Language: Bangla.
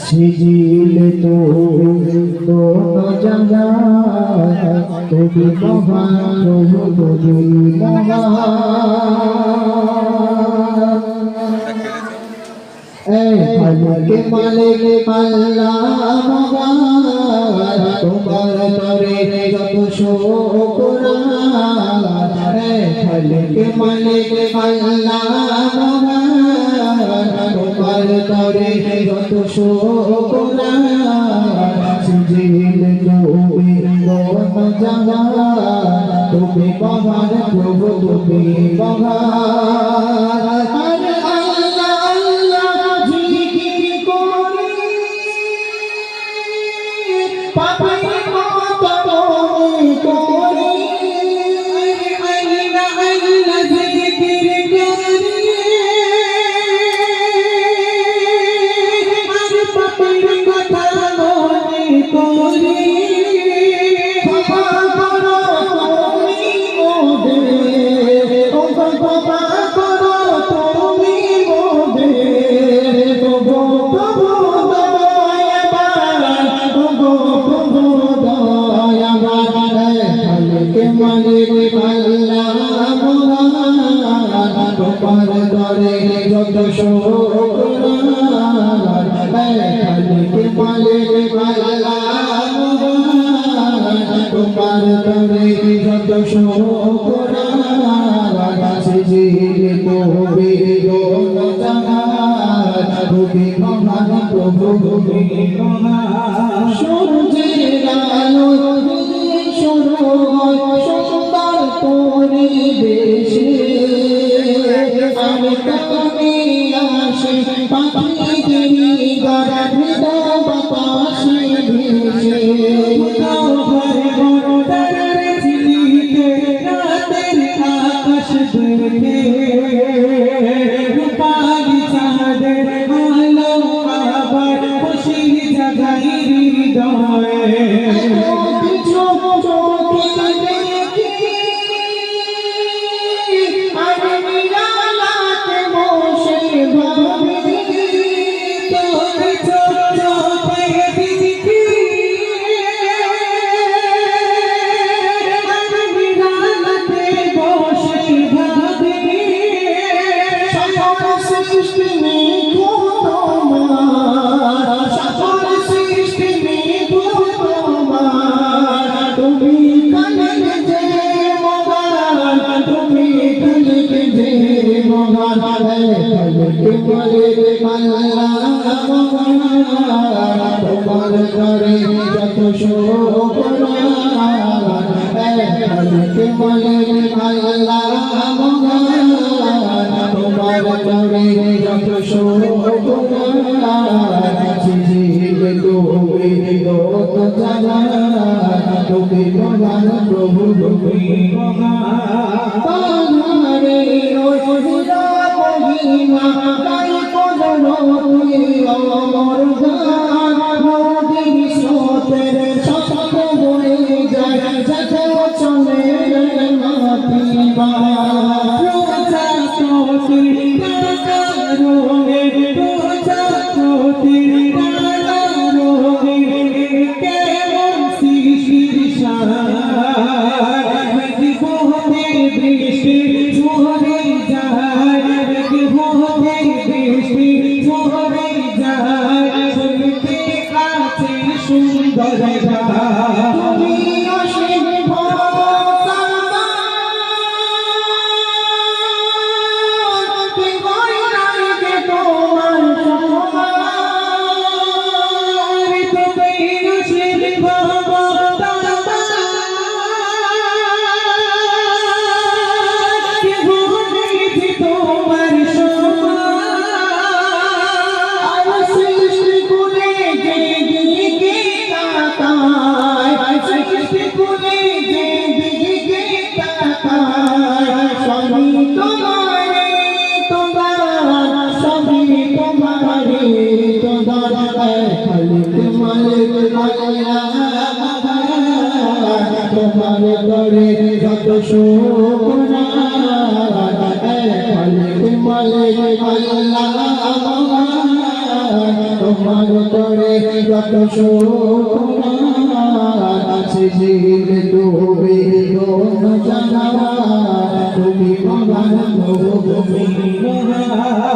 সিজিলে তো দোনো জায়গা তুমি মহান তুমি মালিক মালিক আল্লাহ মহান তোমার তরে যত শুকরান মালিক মালিক আল্লাহ মহান তোমার তরে যত শুকরান সিজিলে তুমি দোনো জায়গা তুমি মহান প্রভু তুমি মহান মালিক আল্লাহ মহান তোমার তরে যত শুকরান মালিক মালিক আল্লাহ মহান তোমার তরে যত শুকরান সিজিলে তুমি দোনো জায়গা তুমি মহান প্রভু তুমি মহান সূর্যের আলো সুন্দর পরিবেশে আমি তুমি আসি পাখিদের গর্বিত বাতাসে ভেসে রাতের আকাশ দেখে রূপালি চাঁদের আলো আবার খুশি জাগাই হৃদয়ে তোমার ঘরে যত শুকরান মালিক মালিক আল্লাহ মহান তোমার ঘরে যত শুকরান সিজিলে তুমি দোনো জায়গা তুমি মহান প্রভু তুমি মহান তাই কোনরতি অমর গান নদীর স্রোতের শত বয়ে যায় যেতে চলে মাটি রোজা তোতির রোগে রোজা তোতির রোগে কেমন শিশির সার বৃষ্টি ঝরে যায় সুন্দর তুমি অসীম তোমার করে যত শুকরান তোমার করে কত শুকরান সেদিন তুমি দোনো জাহান তুমি মহান তুমি মহান